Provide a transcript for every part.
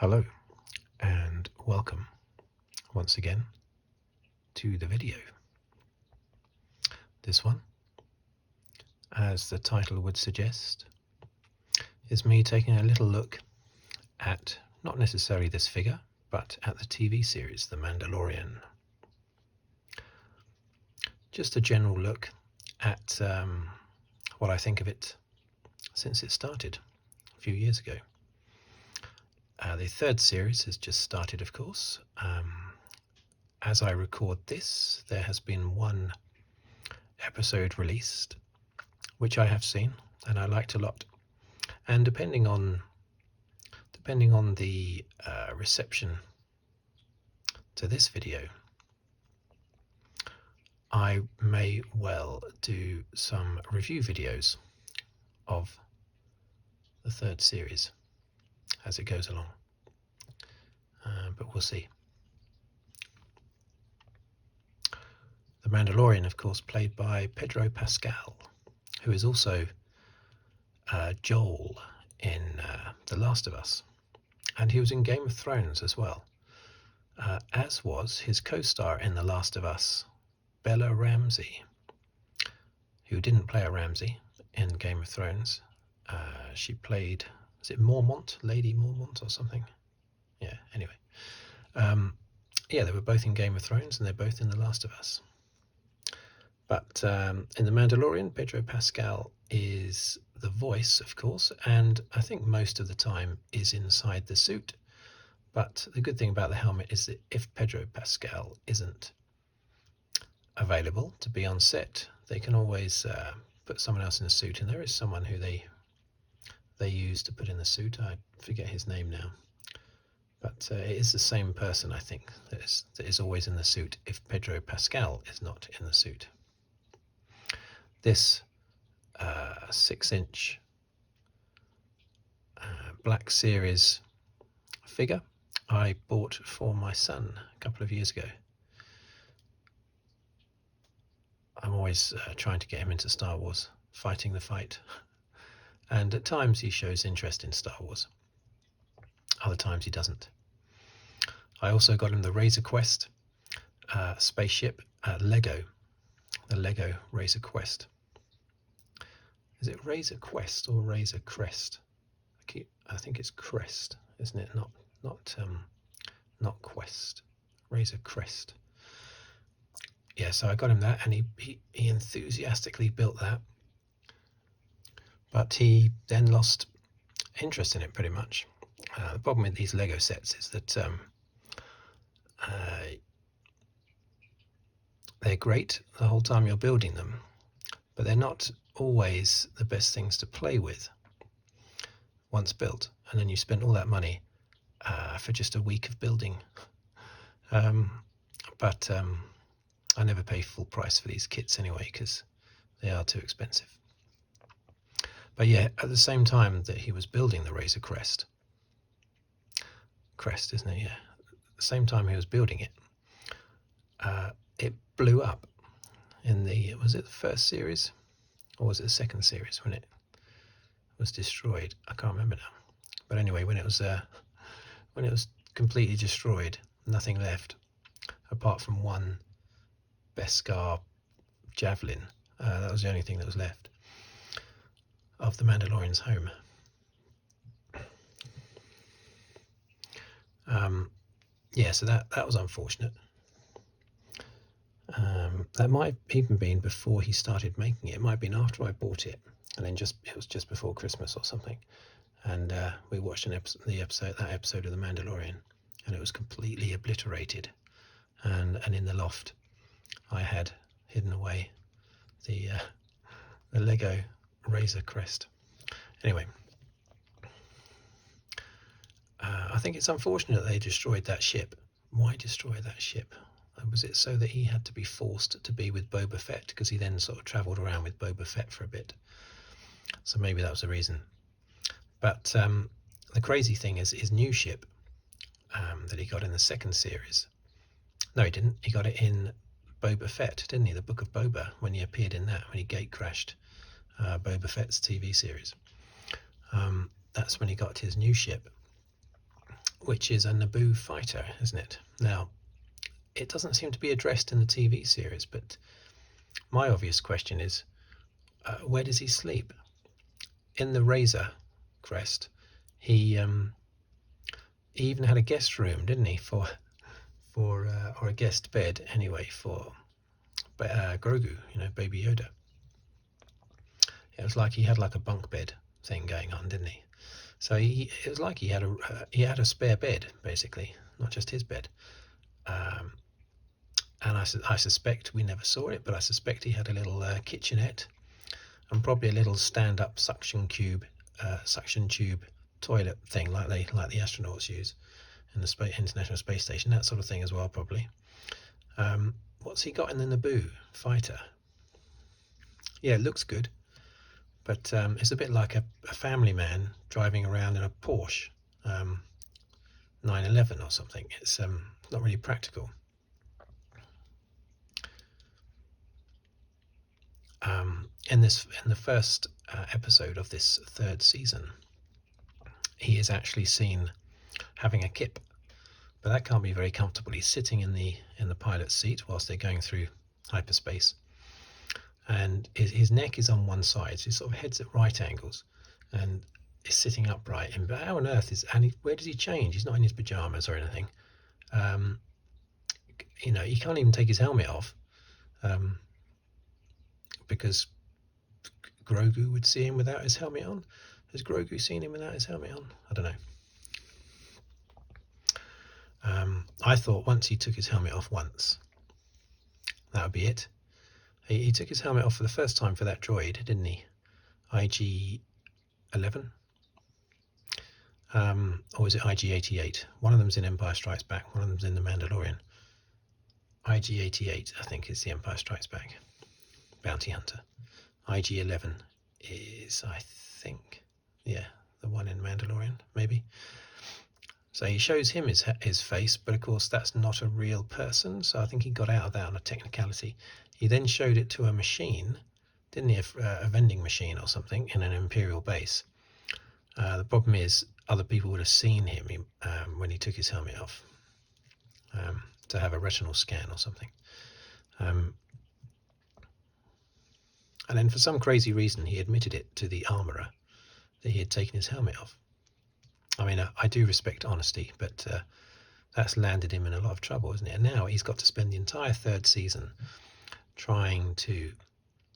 Hello and welcome once again to the video. This one, as the title would suggest, is me taking a little look at not necessarily this figure, but at the TV series The Mandalorian. Just a general look at what I think of it since it started a few years ago. The third series has just started, of course. As I record this, there has been one episode released, which I have seen and I liked a lot. And depending on the reception to this video, I may well do some review videos of the third series as it goes along, but we'll see. The Mandalorian, of course, played by Pedro Pascal, who is also Joel in The Last of Us, and he was in Game of Thrones as well, as was his co-star in The Last of Us, Bella Ramsey, who didn't play a Ramsey in Game of Thrones. She played, is it Mormont, Lady Mormont or something? Yeah, anyway. Yeah, they were both in Game of Thrones and they're both in The Last of Us. But in The Mandalorian, Pedro Pascal is the voice, of course, and I think most of the time is inside the suit. But the good thing about the helmet is that if Pedro Pascal isn't available to be on set, they can always put someone else in a suit, and there is someone who they use to put in the suit. I forget his name now, but it is the same person, I think, that is always in the suit if Pedro Pascal is not in the suit. This 6-inch Black Series figure I bought for my son a couple of years ago. I'm always trying to get him into Star Wars, fighting the fight. And at times he shows interest in Star Wars. Other times he doesn't. I also got him the Razor Quest spaceship Lego. The Lego Razor Quest. Is it Razor Quest or Razor Crest? I think it's Crest, isn't it? Not Quest. Razor Crest. Yeah, so I got him that, and he enthusiastically built that. But he then lost interest in it pretty much. The problem with these Lego sets is that they're great the whole time you're building them, but they're not always the best things to play with once built, and then you spend all that money for just a week of building. But I never pay full price for these kits anyway, because they are too expensive. But yeah, at the same time that he was building the Razor Crest, isn't it? Yeah. At the same time he was building it, it blew up in was it the first series? Or was it the second series when it was destroyed? I can't remember now. But anyway, when it was completely destroyed, nothing left apart from one Beskar javelin. That was the only thing that was left of the Mandalorian's home. Yeah, so that was unfortunate. That might have even been before he started making it. It might have been after I bought it, and then it was just before Christmas or something. And we watched that episode of The Mandalorian, and it was completely obliterated. And in the loft, I had hidden away the Lego Razor Crest. Anyway, I think it's unfortunate they destroyed that ship. Why destroy that ship? Was it so that he had to be forced to be with Boba Fett, because he then sort of travelled around with Boba Fett for a bit? So maybe that was the reason. But the crazy thing is his new ship that he got in the second series. No, he didn't. He got it in Boba Fett, didn't he? The Book of Boba, when he appeared in that, when he gate crashed Boba Fett's TV series. That's when he got his new ship, which is a Naboo fighter, isn't it? Now, it doesn't seem to be addressed in the TV series, but my obvious question is, where does he sleep? In the Razor Crest, he even had a guest room, didn't he, for or a guest bed anyway for Grogu, Baby Yoda. It was like he had like a bunk bed thing going on, didn't he? So it was like he had a spare bed, basically, not just his bed. And I suspect we never saw it, but I suspect he had a little kitchenette and probably a little stand-up suction tube toilet thing like the astronauts use in the International Space Station, that sort of thing as well, probably. What's he got in the Naboo fighter? Yeah, it looks good, but it's a bit like a family man driving around in a Porsche 911 or something. It's not really practical. In the first episode of this third season, he is actually seen having a kip, but that can't be very comfortable. He's sitting in the pilot's seat whilst they're going through hyperspace, and his neck is on one side, so his sort of head's at right angles, and is sitting upright. And how on earth where does he change? He's not in his pajamas or anything. He can't even take his helmet off, because Grogu would see him without his helmet on. Has Grogu seen him without his helmet on? I don't know. I thought once he took his helmet off once, that would be it. He took his helmet off for the first time for that droid, didn't he? IG-11? Or was it IG-88? One of them's in Empire Strikes Back, one of them's in The Mandalorian. IG-88, I think, is the Empire Strikes Back bounty hunter. IG-11 is, I think, the one in Mandalorian, maybe. So he shows him his face, but of course that's not a real person, so I think he got out of that on a technicality. He then showed it to a machine, didn't he, a vending machine or something in an Imperial base. The problem is other people would have seen him when he took his helmet off, to have a retinal scan or something. And then for some crazy reason he admitted it to the armourer that he had taken his helmet off. I mean, I do respect honesty, but that's landed him in a lot of trouble, isn't it? And now he's got to spend the entire third season trying to,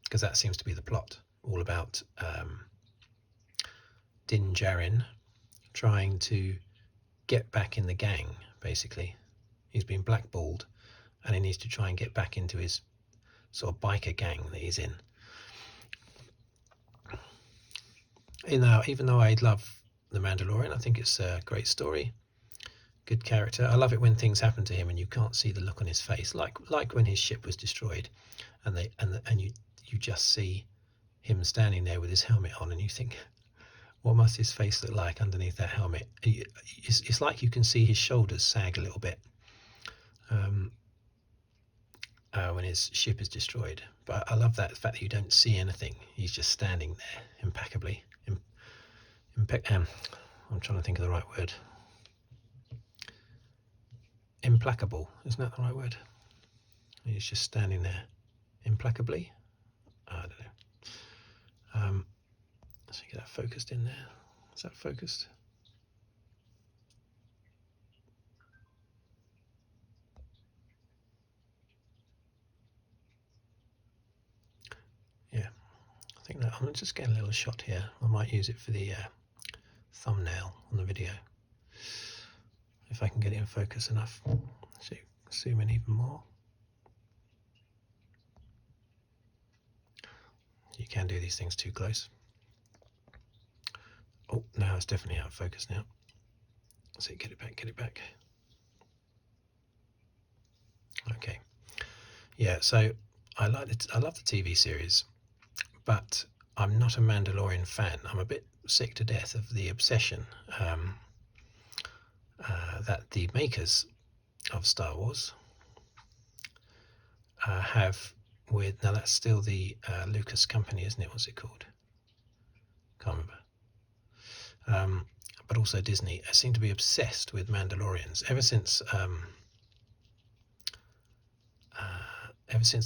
because that seems to be the plot, all about Din Djarin trying to get back in the gang, basically. He's been blackballed and he needs to try and get back into his sort of biker gang that he's in. Even though I love The Mandalorian, I think it's a great story, good character. I love it when things happen to him and you can't see the look on his face, like when his ship was destroyed, and you just see him standing there with his helmet on, and you think, what must his face look like underneath that helmet? It's like you can see his shoulders sag a little bit when his ship is destroyed. But I love that fact that you don't see anything. He's just standing there impeccably. I'm trying to think of the right word. Implacable, isn't that the right word? He's just standing there implacably. I don't know. Let's get that focused in there. Is that focused? Yeah, I think that I'm just getting a little shot here. I might use it for the thumbnail on the video if I can get it in focus enough. So zoom in even more. You can do these things too close. Oh, now it's definitely out of focus now. So get it back. Okay. Yeah, so I love the TV series, but I'm not a Mandalorian fan. I'm a bit sick to death of the obsession that the makers of Star Wars have with, now that's still the Lucas company, isn't it? What's it called? Can't remember. but also Disney, seem to be obsessed with Mandalorians ever since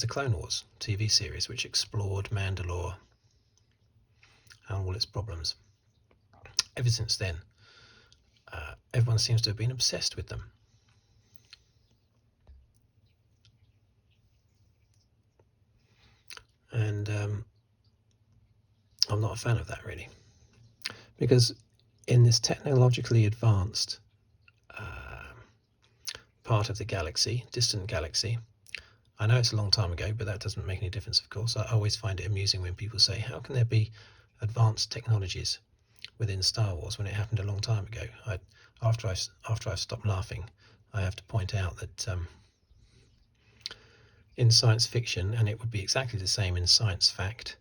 the Clone Wars TV series, which explored Mandalore and all its problems. Ever since then, everyone seems to have been obsessed with them. And I'm not a fan of that, really, because in this technologically advanced part of the galaxy, distant galaxy, I know it's a long time ago, but that doesn't make any difference, of course. I always find it amusing when people say, how can there be advanced technologies within Star Wars when it happened a long time ago? After I've stopped laughing, I have to point out that in science fiction, and it would be exactly the same in science fact,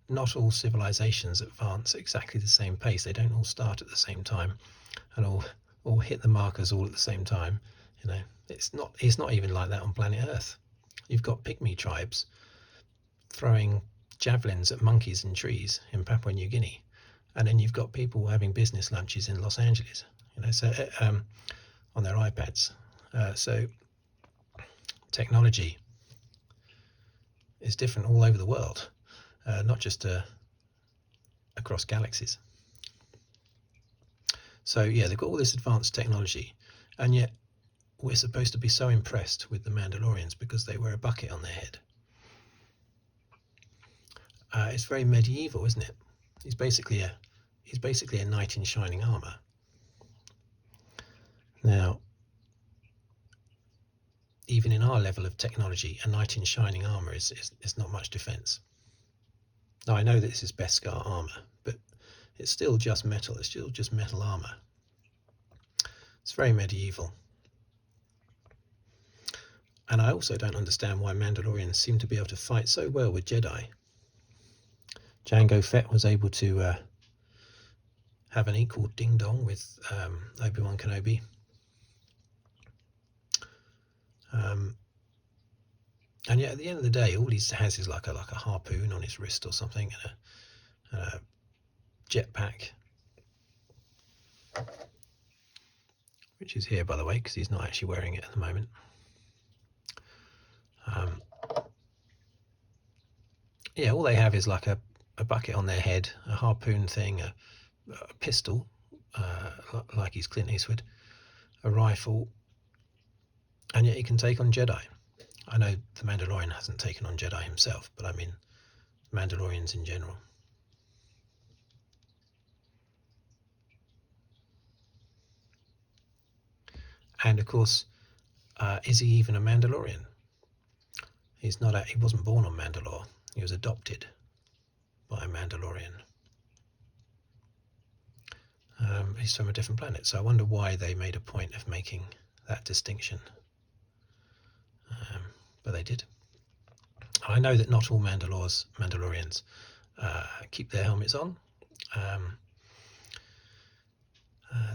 not all civilizations advance at exactly the same pace. They don't all start at the same time and all hit the markers all at the same time. You know, it's not even like that on planet Earth. You've got pygmy tribes throwing javelins at monkeys in trees in Papua New Guinea, and then you've got people having business lunches in Los Angeles, you know, so on their iPads. So technology is different all over the world, not just across galaxies. So yeah, they've got all this advanced technology, and yet we're supposed to be so impressed with the Mandalorians because they wear a bucket on their head. It's very medieval, isn't it? He's basically a knight in shining armor. Now, even in our level of technology, a knight in shining armor is not much defense. Now, I know that this is Beskar armor, but it's still just metal. It's still just metal armor. It's very medieval. And I also don't understand why Mandalorians seem to be able to fight so well with Jedi. Jango Fett was able to have an equal ding-dong with Obi-Wan Kenobi. And yet at the end of the day, all he has is like a harpoon on his wrist or something, and a jetpack, which is here, by the way, because he's not actually wearing it at the moment. Yeah, all they have is like a bucket on their head, a harpoon thing, a pistol, like he's Clint Eastwood, a rifle, and yet he can take on Jedi. I know the Mandalorian hasn't taken on Jedi himself, but I mean Mandalorians in general. And of course, is he even a Mandalorian? He's not. He wasn't born on Mandalore. He was adopted by a Mandalorian. He's from a different planet, so I wonder why they made a point of making that distinction. But they did. I know that not all Mandalorians keep their helmets on.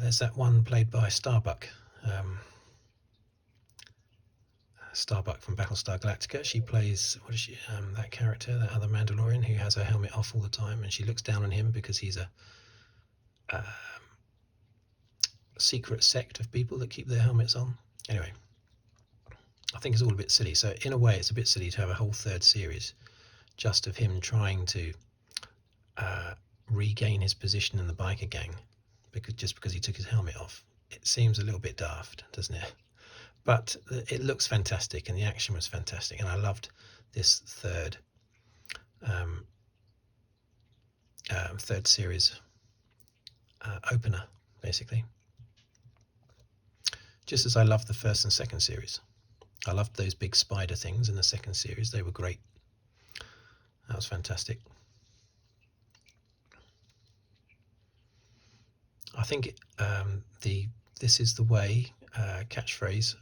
There's that one played by Starbuck. Starbuck from Battlestar Galactica. She plays, that character, that other Mandalorian who has her helmet off all the time, and she looks down on him because he's a secret sect of people that keep their helmets on. Anyway, I think it's all a bit silly. So in a way, it's a bit silly to have a whole third series just of him trying to regain his position in the biker gang because he took his helmet off. It seems a little bit daft, doesn't it? But it looks fantastic, and the action was fantastic, and I loved this third series opener, basically. Just as I loved the first and second series. I loved those big spider things in the second series. They were great. That was fantastic. I think the "this is the way" catchphrase,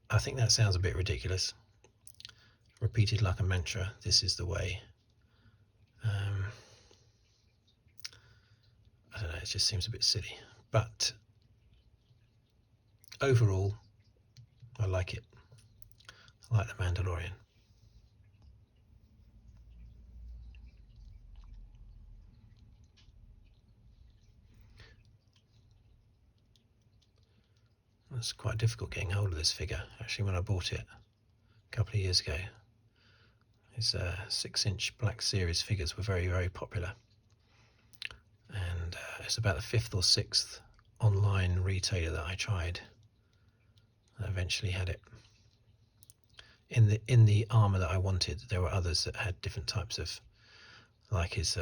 I think that sounds a bit ridiculous. Repeated like a mantra, "this is the way." I don't know, it just seems a bit silly. But overall, I like it. I like The Mandalorian. was quite difficult getting hold of this figure, actually, when I bought it a couple of years ago. His 6-inch Black Series figures were very, very popular. And it's about the 5th or 6th online retailer that I tried. I eventually had it. In the armour that I wanted, there were others that had different types of, like his,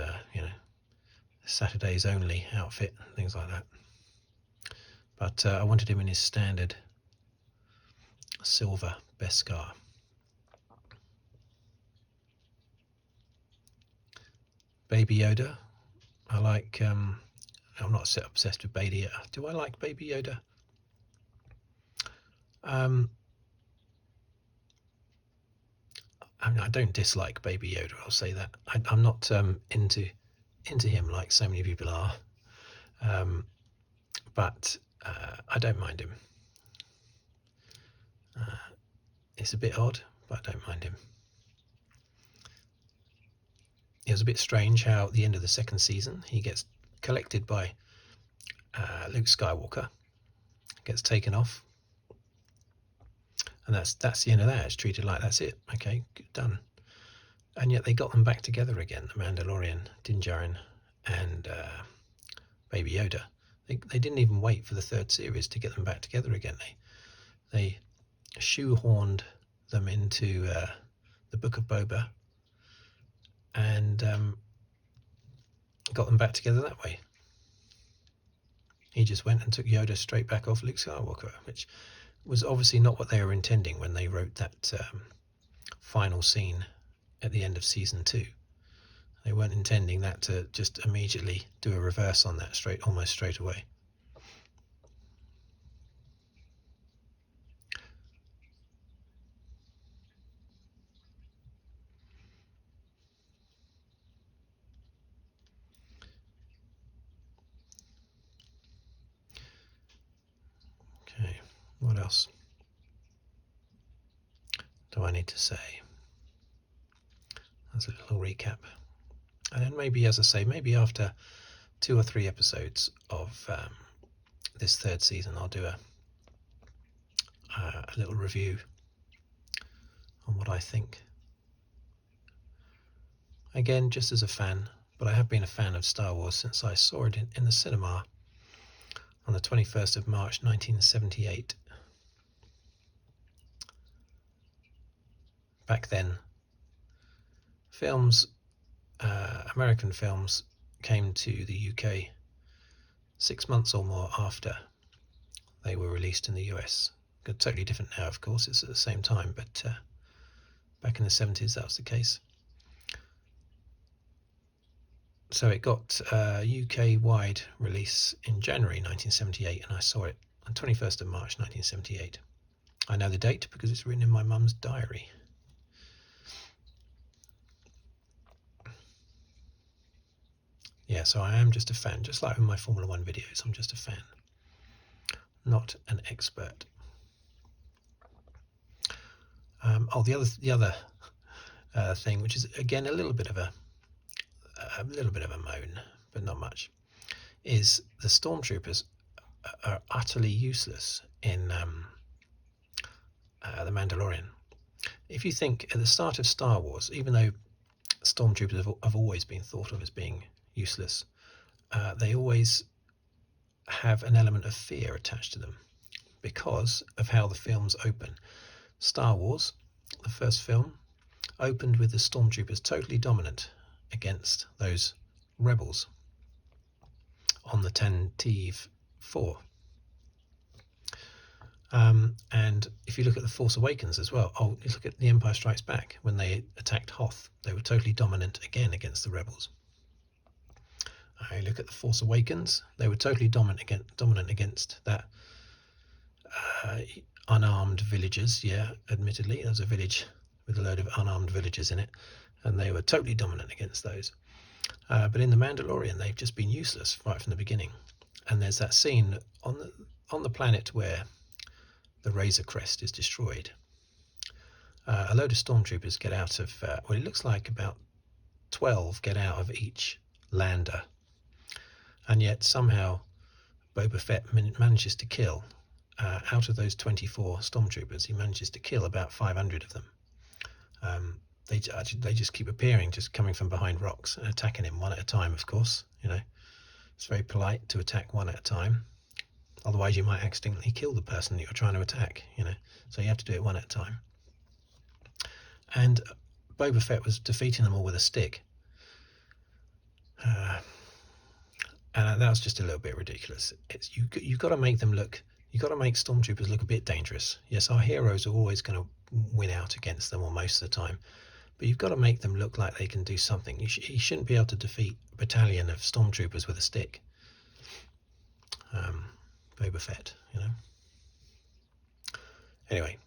Saturdays only outfit, things like that. But I wanted him in his standard silver Beskar. Baby Yoda. I like. I'm not obsessed with Baby Yoda. Do I like Baby Yoda? I don't dislike Baby Yoda. I'll say that. I'm not into him like so many people are. But I don't mind him. It's a bit odd, but I don't mind him. It was a bit strange how at the end of the 2nd season he gets collected by Luke Skywalker, gets taken off, and that's the end of that. It's treated like that's it. Okay, done. And yet they got them back together again. The Mandalorian, Din Djarin, and Baby Yoda. They didn't even wait for the 3rd series to get them back together again. They shoehorned them into the Book of Boba and got them back together that way. He just went and took Yoda straight back off Luke Skywalker, which was obviously not what they were intending when they wrote that final scene at the end of season 2. They weren't intending that to just immediately do a reverse on that almost straight away. Okay, what else do I need to say? That's a little recap. And then maybe, as I say, maybe after 2 or 3 episodes of this 3rd season, I'll do a little review on what I think. Again, just as a fan, but I have been a fan of Star Wars since I saw it in the cinema on the 21st of March 1978. Back then, American films came to the UK 6 months or more after they were released in the US. Totally different now, of course, it's at the same time, but back in the 70s that was the case. So it got UK-wide release in January 1978, and I saw it on 21st of March 1978. I know the date because it's written in my mum's diary. Yeah, so I am just a fan, just like with my Formula 1 videos, I'm just a fan, not an expert. The other thing, which is again a little bit of a moan, but not much, is the Stormtroopers are utterly useless in the Mandalorian. If you think at the start of Star Wars, even though Stormtroopers have always been thought of as being useless, they always have an element of fear attached to them because of how the films open. Star Wars, the first film, opened with the Stormtroopers totally dominant against those rebels on the Tantive 4. And if you look at The Force Awakens as well, you look at The Empire Strikes Back, when they attacked Hoth, they were totally dominant again against the rebels. I look at The Force Awakens, they were totally dominant against that unarmed villagers. Yeah, admittedly, there's a village with a load of unarmed villagers in it, and they were totally dominant against those. But in The Mandalorian, they've just been useless right from the beginning. And there's that scene on the planet where the Razor Crest is destroyed. A load of stormtroopers get out of, it looks like about 12 get out of each lander. And yet somehow Boba Fett manages to kill out of those 24 Stormtroopers, he manages to kill about 500 of them. They just keep appearing, just coming from behind rocks and attacking him one at a time, of course. It's very polite to attack one at a time. Otherwise, you might accidentally kill the person that you're trying to attack, So you have to do it one at a time. And Boba Fett was defeating them all with a stick. And that was just a little bit ridiculous. You've got to make them look. You've got to make Stormtroopers look a bit dangerous. Yes, our heroes are always going to win out against them, or most of the time. But you've got to make them look like they can do something. You shouldn't be able to defeat a battalion of Stormtroopers with a stick. Boba Fett, Anyway,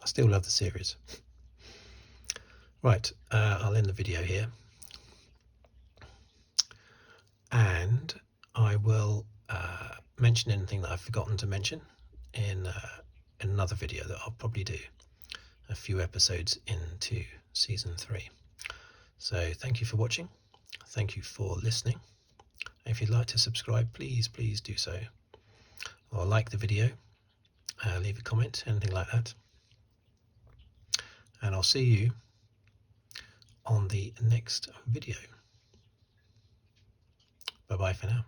I still love the series. Right, I'll end the video here. And I will mention anything that I've forgotten to mention in another video that I'll probably do a few episodes into season 3. So thank you for watching. Thank you for listening. If you'd like to subscribe, please do so. Or like the video, leave a comment, anything like that. And I'll see you on the next video. Bye-bye for now.